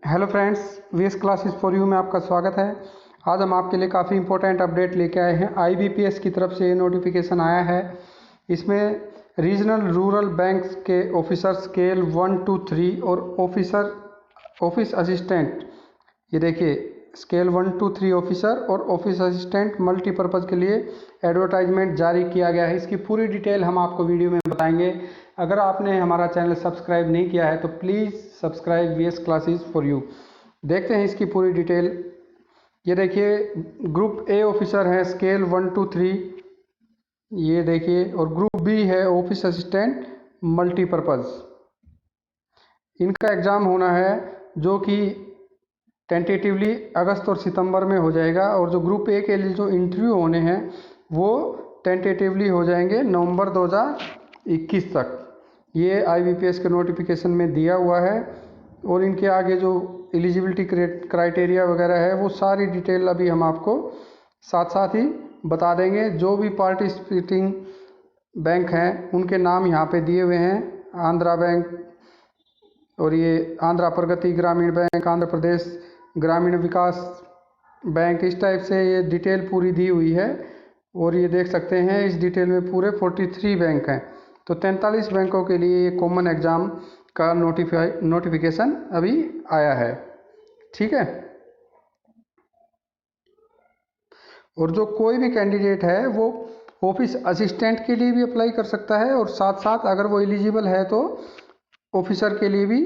Hello friends, VS classes for you में आपका स्वागत है। आज हम आपके लिए काफ़ी इंपॉर्टेंट अपडेट लेके आए हैं। आईबीपीएस की तरफ से ये नोटिफिकेशन आया है। इसमें रीजनल रूरल बैंक्स के ऑफिसर स्केल 1 2 3 और ऑफिस असिस्टेंट, ये देखिए स्केल 1 2 3 ऑफिसर और ऑफिस असिस्टेंट मल्टीपर्पज़ के लिए एडवर्टाइजमेंट जारी किया गया है। इसकी पूरी डिटेल हम आपको वीडियो में बताएंगे। अगर आपने हमारा चैनल सब्सक्राइब नहीं किया है तो please subscribe VS classes for you. देखते हैं इसकी पूरी डिटेल। ये देखिए ग्रुप ए ऑफिसर है स्केल 1 2 3, ये देखिए, और ग्रुप बी है ऑफिस असिस्टेंट मल्टीपर्पज़। इनका एग्ज़ाम होना है जो कि टेंटेटिवली अगस्त और सितंबर में हो जाएगा, और जो ग्रुप ए के लिए जो इंटरव्यू होने हैं वो टेंटेटिवली हो जाएंगे नवंबर 2021 तक। ये आईबीपीएस के नोटिफिकेशन में दिया हुआ है, और इनके आगे जो एलिजिबिलिटी क्राइटेरिया वगैरह है वो सारी डिटेल अभी हम आपको साथ साथ ही बता देंगे। जो भी पार्टिसिपेटिंग बैंक हैं उनके नाम यहाँ पे दिए हुए हैं। आंध्रा बैंक, और ये आंध्रा प्रगति ग्रामीण बैंक, आंध्र प्रदेश ग्रामीण विकास बैंक, इस टाइप से ये डिटेल पूरी दी हुई है। और ये देख सकते हैं इस डिटेल में पूरे 43 बैंक हैं। तो 43 बैंकों के लिए ये कॉमन एग्ज़ाम का नोटिफिकेशन अभी आया है, ठीक है। और जो कोई भी कैंडिडेट है वो ऑफिस असिस्टेंट के लिए भी अप्लाई कर सकता है, और साथ साथ अगर वो एलिजिबल है तो ऑफिसर के लिए भी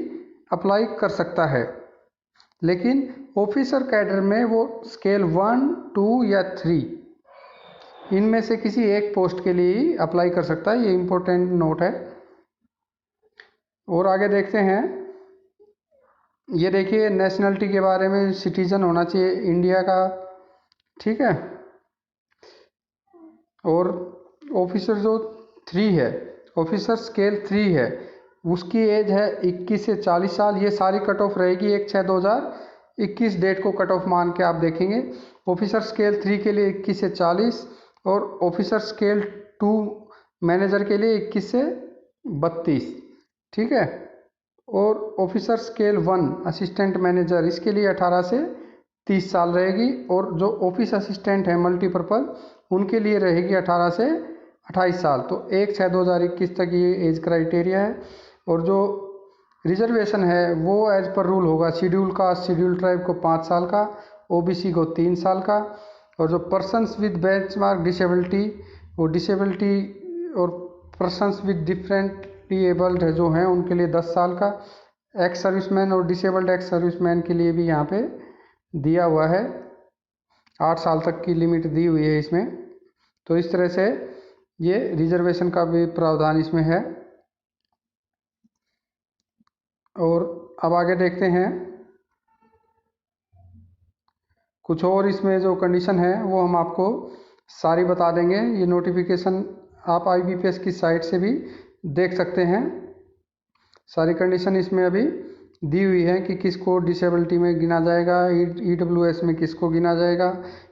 अप्लाई कर सकता है। लेकिन ऑफिसर कैडर में वो स्केल 1 2 या 3 इनमें से किसी एक पोस्ट के लिए ही अप्लाई कर सकता है। ये इम्पोर्टेंट नोट है। और आगे देखते हैं। ये देखिए नेशनलिटी के बारे में, सिटीजन होना चाहिए इंडिया का, ठीक है। और ऑफिसर जो 3 है, ऑफिसर स्केल 3 है, उसकी एज है 21 से 40 साल। ये सारी कट ऑफ रहेगी 1/6/2021 डेट को कट ऑफ मान के आप देखेंगे। ऑफिसर स्केल 3 के लिए 21 से 40, और ऑफिसर स्केल 2 मैनेजर के लिए 21 से 32, ठीक है। और ऑफिसर स्केल 1 असिस्टेंट मैनेजर, इसके लिए 18 से 30 साल रहेगी। और जो ऑफिस असिस्टेंट है मल्टीपर्पज़, उनके लिए रहेगी 18 से 28 साल। तो 1/6/2021 तक ये एज क्राइटेरिया है। और जो रिजर्वेशन है वो एज पर रूल होगा, शेड्यूल कास्ट शेड्यूल ट्राइब को 5 साल का, ओबीसी को 3 साल का, और जो पर्सन्स विद बेंचमार्क डिसेबिलिटी, वो डिसेबिलिटी और पर्सन्स विद डिफरेंटली एबल्ड जो हैं उनके लिए 10 साल का, एक्स सर्विसमैन और डिसेबल्ड एक्स सर्विसमैन के लिए भी यहाँ पे दिया हुआ है, 8 साल तक की लिमिट दी हुई है इसमें। तो इस तरह से ये रिजर्वेशन का भी प्रावधान इसमें है। और अब आगे देखते हैं। कुछ और इसमें जो कंडीशन है वो हम आपको सारी बता देंगे। ये नोटिफिकेशन आप आईबीपीएस की साइट से भी देख सकते हैं। सारी कंडीशन इसमें अभी दी हुई है कि किसको डिसेबिलिटी में गिना जाएगा, ईडब्ल्यूएस में किसको गिना जाएगा,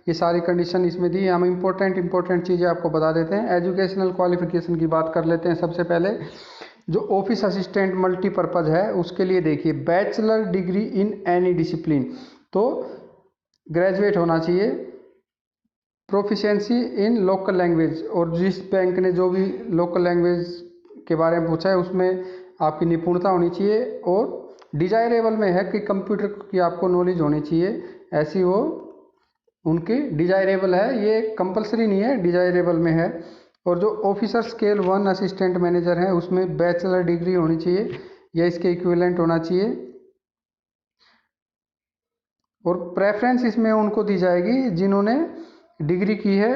ये सारी कंडीशन इसमें दी है। हम इम्पोर्टेंट चीज़ें आपको बता देते हैं। एजुकेशनल क्वालिफिकेशन की बात कर लेते हैं। सबसे पहले जो ऑफिस असिस्टेंट मल्टीपर्पज़ है उसके लिए देखिए bachelor degree in any discipline, तो ग्रेजुएट होना चाहिए। प्रोफिशिएंसी इन लोकल लैंग्वेज, और जिस बैंक ने जो भी लोकल लैंग्वेज के बारे में पूछा है उसमें आपकी निपुणता होनी चाहिए। और डिजायरेबल में है कि कंप्यूटर की आपको नॉलेज होनी चाहिए, ऐसी वो उनकी डिजायरेबल है, ये कंपलसरी नहीं है, डिजायरेबल में है। और जो ऑफिसर स्केल 1 असिस्टेंट मैनेजर है उसमें बैचलर डिग्री होनी चाहिए या इसके इक्विवेलेंट होना चाहिए। और प्रेफरेंस इसमें उनको दी जाएगी जिन्होंने डिग्री की है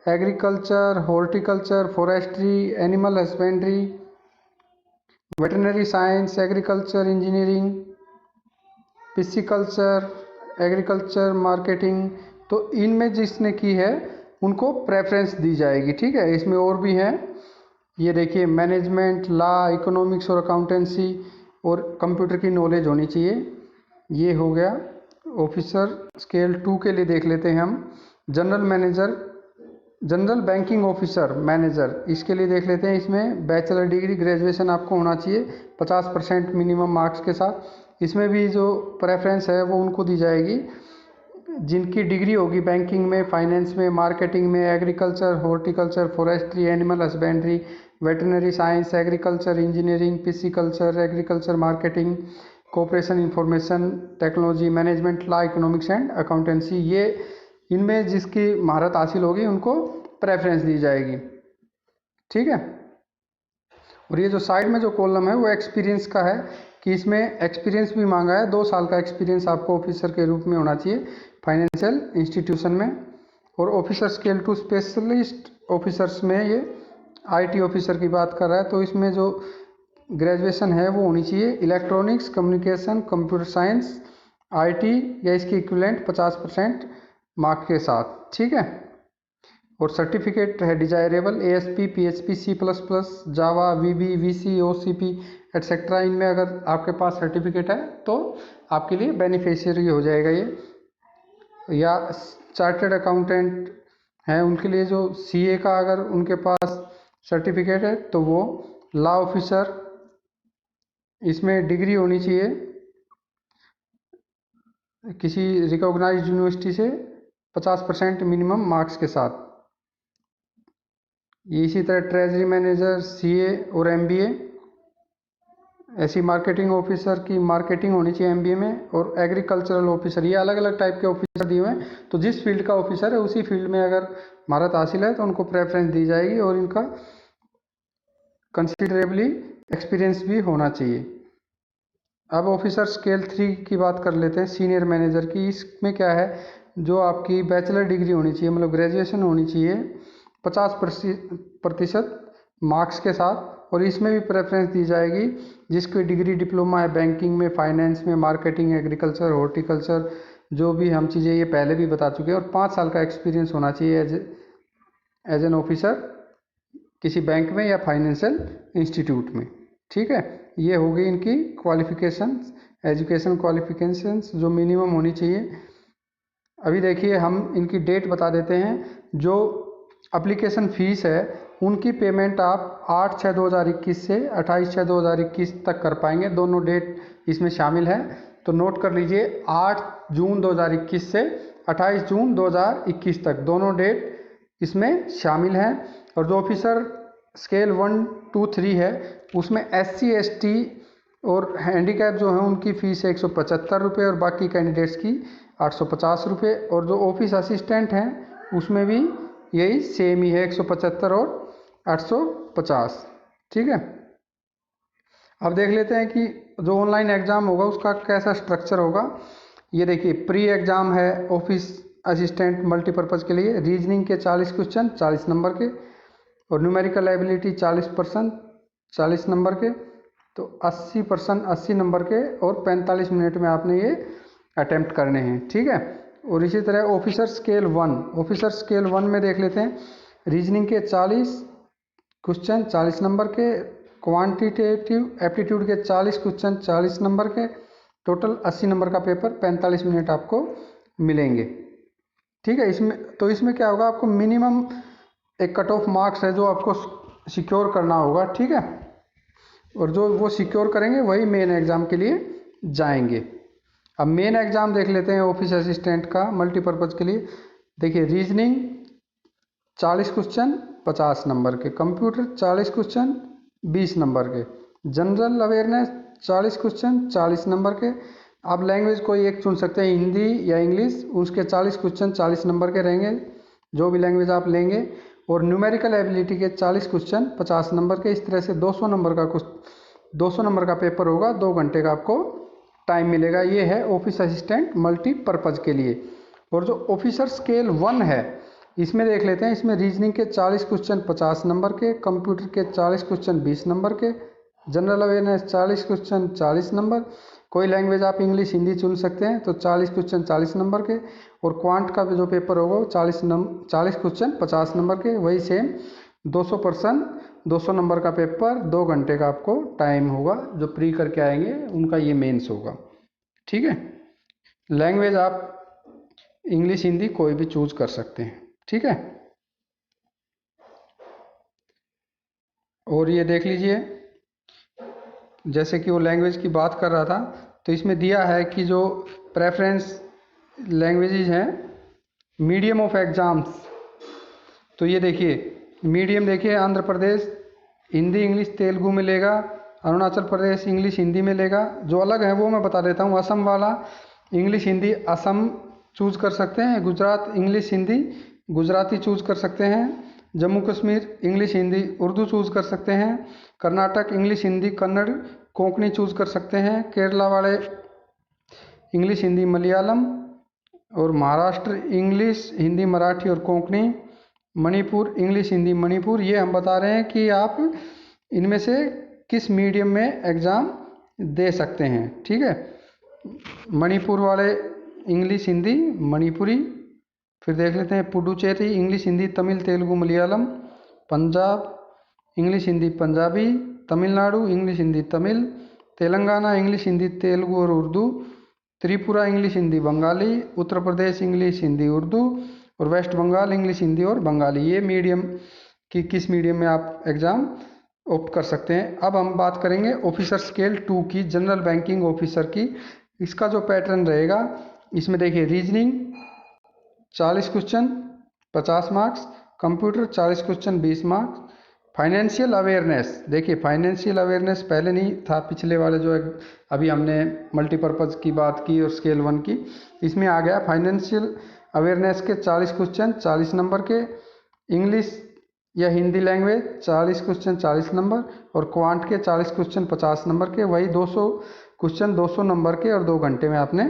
agriculture, horticulture, forestry, animal husbandry, veterinary science, agriculture engineering, pisciculture, agriculture marketing. तो इनमें जिसने की है उनको प्रेफरेंस दी जाएगी, ठीक है। इसमें और भी हैं, ये देखिए मैनेजमेंट, लॉ, इकोनॉमिक्स और अकाउंटेंसी, और कंप्यूटर की नॉलेज होनी चाहिए। ये हो गया ऑफिसर स्केल 2 के लिए। देख लेते हैं हम general manager, general banking officer manager, इसके लिए देख लेते हैं। इसमें बैचलर डिग्री ग्रेजुएशन आपको होना चाहिए 50% मिनिमम मार्क्स के साथ। इसमें भी जो प्रेफरेंस है वो उनको दी जाएगी जिनकी डिग्री होगी बैंकिंग में, फाइनेंस में, मार्केटिंग में, agriculture, horticulture, forestry, animal husbandry, veterinary science, agriculture engineering, pisciculture, agriculture marketing, cooperation, information technology, management, law, economics and accountancy. ये इनमें जिसकी महारत हासिल होगी उनको प्रेफरेंस दी जाएगी। ठीक है। और ये जो साइड में जो कॉलम है वो एक्सपीरियंस का है कि इसमें एक्सपीरियंस भी मांगा है। 2 साल का एक्सपीरियंस आपको ऑफिसर के रूप में होना चाहिए फाइनेंशियल इंस्टीट्यूशन में। और officer scale two specialist officers में ये आईटी ऑफिसर की बात कर रहा है, तो इसमें जो ग्रेजुएशन है वो होनी चाहिए electronics, communication, computer science, IT या इसके इक्विवेलेंट 50% मार्क के साथ। ठीक है। और सर्टिफिकेट है डिजायरेबल एएसपी, पीएचपी, C++, जावा, वीबी, वीसी, ओसीपी एटसेट्रा। इनमें अगर आपके पास सर्टिफिकेट है तो आपके लिए बेनिफिशियरी हो जाएगा ये। या चार्टर्ड अकाउंटेंट हैं उनके लिए जो सीए का अगर उनके पास सर्टिफिकेट है तो वो, लॉ ऑफिसर इसमें डिग्री होनी चाहिए किसी रिकॉग्नाइज्ड यूनिवर्सिटी से 50% मिनिमम मार्क्स के साथ। ये इसी तरह ट्रेजरी मैनेजर, सीए और एमबीए, ऐसी मार्केटिंग ऑफिसर की मार्केटिंग होनी चाहिए एमबीए में। और एग्रीकल्चरल ऑफिसर, ये अलग अलग टाइप के ऑफिसर दिए हुए हैं। तो जिस फील्ड का ऑफिसर है उसी फील्ड में अगर महारत हासिल है तो उनको प्रेफरेंस दी जाएगी और इनका कंसिडरेबली एक्सपीरियंस भी होना चाहिए। अब ऑफिसर स्केल 3 की बात कर लेते हैं, सीनियर मैनेजर की। इसमें क्या है, जो आपकी बैचलर डिग्री होनी चाहिए, मतलब ग्रेजुएशन होनी चाहिए 50% मार्क्स के साथ। और इसमें भी प्रेफरेंस दी जाएगी जिसकी डिग्री डिप्लोमा है बैंकिंग में, फाइनेंस में, मार्केटिंग, एग्रीकल्चर, हॉर्टिकल्चर, जो भी हम चीज़ें ये पहले भी बता चुके हैं। और 5 साल का एक्सपीरियंस होना चाहिए एज एन ऑफिसर किसी बैंक में या फाइनेंशियल इंस्टीट्यूट में। ठीक है। ये हो गई इनकी क्वालिफिकेशंस, एजुकेशन क्वालिफिकेशंस जो मिनिमम होनी चाहिए। अभी देखिए हम इनकी डेट बता देते हैं। जो एप्लीकेशन फ़ीस है उनकी पेमेंट आप 8/6/2021 से 28/6/2021 तक कर पाएंगे। दोनों डेट इसमें शामिल है, तो नोट कर लीजिए 8 जून 2021 से 28 जून 2021 तक दोनों डेट इसमें शामिल हैं। और जो ऑफिसर स्केल 1, 2, 3 है उसमें SC, ST और हैंडीकैप जो हैं उनकी फ़ीस है 175 रुपये और बाकी कैंडिडेट्स की 850 रुपये। और जो ऑफिस असिस्टेंट हैं उसमें भी यही सेम ही है, 175 और 850। ठीक है। अब देख लेते हैं कि जो ऑनलाइन एग्ज़ाम होगा उसका कैसा स्ट्रक्चर होगा। ये देखिए प्री एग्ज़ाम है ऑफिस असिस्टेंट मल्टीपर्पज़ के लिए। रीजनिंग के 40 क्वेश्चन 40 नंबर के, और न्यूमेरिकल एबिलिटी 40% 40 नंबर के, तो 80% 80 नंबर के, और 45 मिनट में आपने ये अटेम्प्ट करने हैं। ठीक है। और इसी तरह ऑफिसर स्केल 1, ऑफिसर स्केल 1 में देख लेते हैं। रीजनिंग के 40 क्वेश्चन 40 नंबर के, क्वांटिटेटिव एप्टीट्यूड के 40 क्वेश्चन 40 नंबर के, टोटल 80 नंबर का पेपर, 45 मिनट आपको मिलेंगे। ठीक है। इसमें क्या होगा, आपको मिनिमम एक कट ऑफ मार्क्स है जो आपको सिक्योर करना होगा। ठीक है। और जो वो सिक्योर करेंगे वही मेन एग्ज़ाम के लिए जाएंगे। अब मेन एग्ज़ाम देख लेते हैं ऑफिस असिस्टेंट का मल्टीपर्पज़ के लिए। देखिए रीजनिंग 40 क्वेश्चन 50 नंबर के, कंप्यूटर 40 क्वेश्चन 20 नंबर के, जनरल अवेयरनेस 40 क्वेश्चन 40 नंबर के। आप लैंग्वेज कोई एक चुन सकते हैं, हिंदी या इंग्लिश, उसके 40 क्वेश्चन 40 नंबर के रहेंगे, जो भी लैंग्वेज आप लेंगे। और न्यूमेरिकल एबिलिटी के 40 क्वेश्चन 50 नंबर के। इस तरह से 200 नंबर का पेपर होगा, 2 घंटे का आपको टाइम मिलेगा। ये है ऑफिस असिस्टेंट मल्टीपर्पज़ के लिए। और जो ऑफिसर स्केल 1 है इसमें देख लेते हैं। इसमें रीजनिंग के 40 क्वेश्चन 50 नंबर के, कंप्यूटर के 40 क्वेश्चन 20 नंबर के, जनरल अवेयरनेस 40 क्वेश्चन 40 नंबर, कोई लैंग्वेज आप इंग्लिश हिंदी चुन सकते हैं, तो 40 क्वेश्चन 40 नंबर के। और क्वांट का भी जो पेपर होगा वो 40 क्वेश्चन 50 नंबर के, वही सेम 200 नंबर का पेपर, 2 घंटे का आपको टाइम होगा। जो प्री करके आएंगे उनका ये मेंस होगा। ठीक है। लैंग्वेज आप इंग्लिश हिंदी कोई भी चूज कर सकते हैं। ठीक है। और ये देख लीजिए, जैसे कि वो लैंग्वेज की बात कर रहा था, तो इसमें दिया है कि जो प्रेफरेंस लैंग्वेजेज हैं, मीडियम ऑफ एग्ज़ाम्स, तो ये देखिए मीडियम देखिए, आंध्र प्रदेश हिंदी इंग्लिश तेलुगु में लेगा, अरुणाचल प्रदेश इंग्लिश हिंदी में लेगा। जो अलग है वो मैं बता देता हूँ। असम वाला इंग्लिश हिंदी असम चूज़ कर सकते हैं, गुजरात इंग्लिश हिंदी गुजराती चूज़ कर सकते हैं, जम्मू कश्मीर इंग्लिश हिंदी उर्दू चूज़ कर सकते हैं, कर्नाटक इंग्लिश हिंदी कन्नड़ कोंकणी चूज़ कर सकते हैं, केरला वाले इंग्लिश हिंदी मलयालम, और महाराष्ट्र इंग्लिश हिंदी मराठी और कोंकणी, मणिपुर इंग्लिश हिंदी मणिपुर। ये हम बता रहे हैं कि आप इनमें से किस मीडियम में एग्ज़ाम दे सकते हैं। ठीक है, मणिपुर वाले इंग्लिश हिंदी मणिपुरी, फिर देख लेते हैं Puducherry English Hindi Tamil Telugu Malayalam, Punjab English Hindi Punjabi, Tamil Nadu English Hindi Tamil, Telangana English Hindi Telugu और उर्दू, त्रिपुरा इंग्लिश हिंदी बंगाली, उत्तर प्रदेश इंग्लिश हिंदी उर्दू, और वेस्ट बंगाल इंग्लिश हिंदी और बंगाली। ये मीडियम की किस मीडियम में आप एग्ज़ाम ऑप्ट कर सकते हैं। अब हम बात करेंगे ऑफिसर स्केल 2 की, जनरल बैंकिंग ऑफिसर की। इसका जो पैटर्न रहेगा, इसमें देखिए reasoning 40 question 50 marks, computer 40 question 20 marks, financial awareness, देखिए फाइनेंशियल अवेयरनेस पहले नहीं था, पिछले वाले जो अभी हमने मल्टीपर्पज़ की बात की और स्केल 1 की, इसमें आ गया फाइनेंशियल अवेयरनेस के 40 क्वेश्चन 40 नंबर के, इंग्लिश या हिंदी लैंग्वेज 40 क्वेश्चन 40 नंबर, और क्वांट के 40 क्वेश्चन 50 नंबर के, वही 200 क्वेश्चन 200 नंबर के, और 2 घंटे में आपने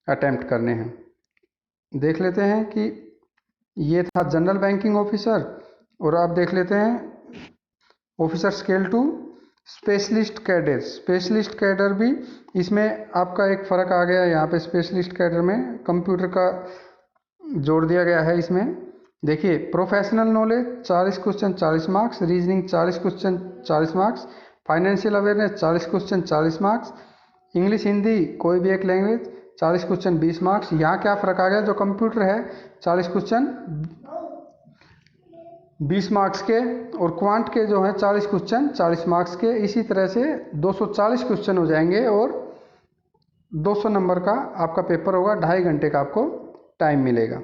अटैम्प्ट करने हैं। देख लेते हैं कि ये था जनरल बैंकिंग ऑफिसर। और आप देख लेते हैं officer scale 2 specialist cadre. Specialist cadre भी इसमें आपका एक फ़र्क आ गया, यहाँ पे स्पेशलिस्ट कैडर में कंप्यूटर का जोड़ दिया गया है। इसमें देखिए professional knowledge 40 question 40 marks, reasoning 40 question 40 marks, financial awareness 40 question 40 marks, English Hindi कोई भी एक लैंग्वेज 40 क्वेश्चन 20 मार्क्स। यहाँ क्या फ़र्क आ गया, जो कंप्यूटर है 40 क्वेश्चन 20 मार्क्स के, और क्वांट के जो है 40 क्वेश्चन 40 मार्क्स के। इसी तरह से 240 क्वेश्चन हो जाएंगे और 200 नंबर का आपका पेपर होगा, 2.5 घंटे का आपको टाइम मिलेगा।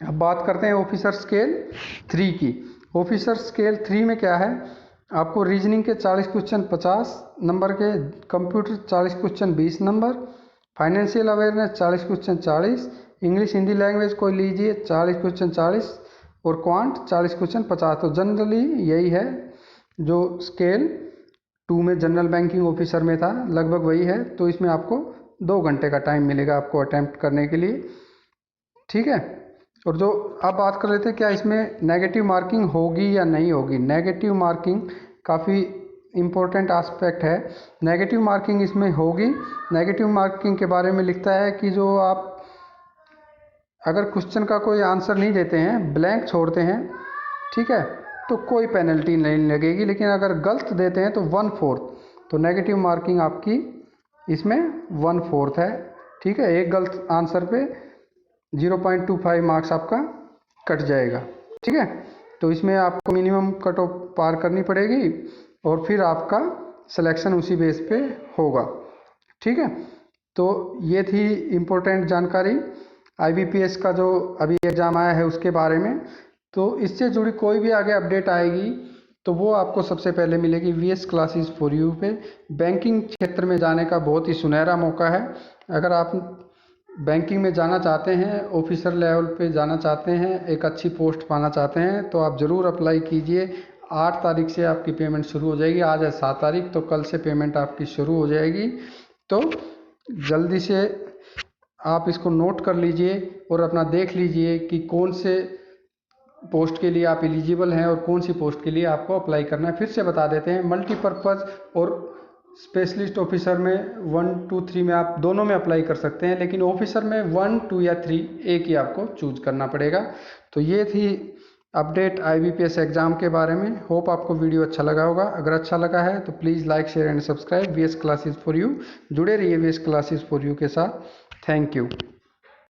अब बात करते हैं ऑफिसर स्केल 3 की। ऑफिसर स्केल 3 में क्या है, आपको रीजनिंग के 40 क्वेश्चन 50 नंबर के, computer 40 question 20 number, financial awareness 40 question 40, English Hindi language कोई लीजिए 40 क्वेश्चन 40, और क्वांट 40 क्वेश्चन 50। तो जनरली यही है जो स्केल 2 में जनरल बैंकिंग ऑफिसर में था, लगभग वही है। तो इसमें आपको 2 घंटे का टाइम मिलेगा आपको अटैम्प्ट करने के लिए। ठीक है, और जो अब बात कर लेते हैं क्या इसमें नेगेटिव मार्किंग होगी या नहीं होगी। नेगेटिव मार्किंग काफ़ी इम्पोर्टेंट एस्पेक्ट है। नेगेटिव मार्किंग इसमें होगी। नेगेटिव मार्किंग के बारे में लिखता है कि जो आप अगर क्वेश्चन का कोई आंसर नहीं देते हैं, ब्लैंक छोड़ते हैं, ठीक है, तो कोई पेनल्टी नहीं लगेगी, लेकिन अगर गलत देते हैं तो 1/4, तो नेगेटिव मार्किंग आपकी इसमें 1/4 है। ठीक है, एक गलत आंसर पे 0.25 मार्क्स आपका कट जाएगा। ठीक है, तो इसमें आपको मिनिमम कट ऑफ पार करनी पड़ेगी और फिर आपका सिलेक्शन उसी बेस पे होगा। ठीक है, तो ये थी इम्पोर्टेंट जानकारी IBPS का जो अभी एग्ज़ाम आया है उसके बारे में। तो इससे जुड़ी कोई भी आगे अपडेट आएगी तो वो आपको सबसे पहले मिलेगी VS क्लासेस फॉर यू पे। बैंकिंग क्षेत्र में जाने का बहुत ही सुनहरा मौका है। अगर आप बैंकिंग में जाना चाहते हैं, ऑफिसर लेवल पे जाना चाहते हैं, एक अच्छी पोस्ट पाना चाहते हैं, तो आप ज़रूर अप्लाई कीजिए। 8 तारीख से आपकी पेमेंट शुरू हो जाएगी। आज है 7 तारीख, तो कल से पेमेंट आपकी शुरू हो जाएगी। तो जल्दी से आप इसको नोट कर लीजिए और अपना देख लीजिए कि कौन से पोस्ट के लिए आप एलिजिबल हैं और कौन सी पोस्ट के लिए आपको अप्लाई करना है। फिर से बता देते हैं, मल्टीपर्पज़ और स्पेशलिस्ट ऑफिसर में 1, 2, 3 में आप दोनों में अप्लाई कर सकते हैं, लेकिन ऑफिसर में 1, 2 या 3 एक ही आपको चूज करना पड़ेगा। तो ये थी अपडेट IBPS एग्ज़ाम के बारे में। होप आपको वीडियो अच्छा लगा होगा। अगर अच्छा लगा है तो please like share and subscribe VS classes for you. जुड़े रहिए VS क्लासेस फॉर यू के साथ। Thank you.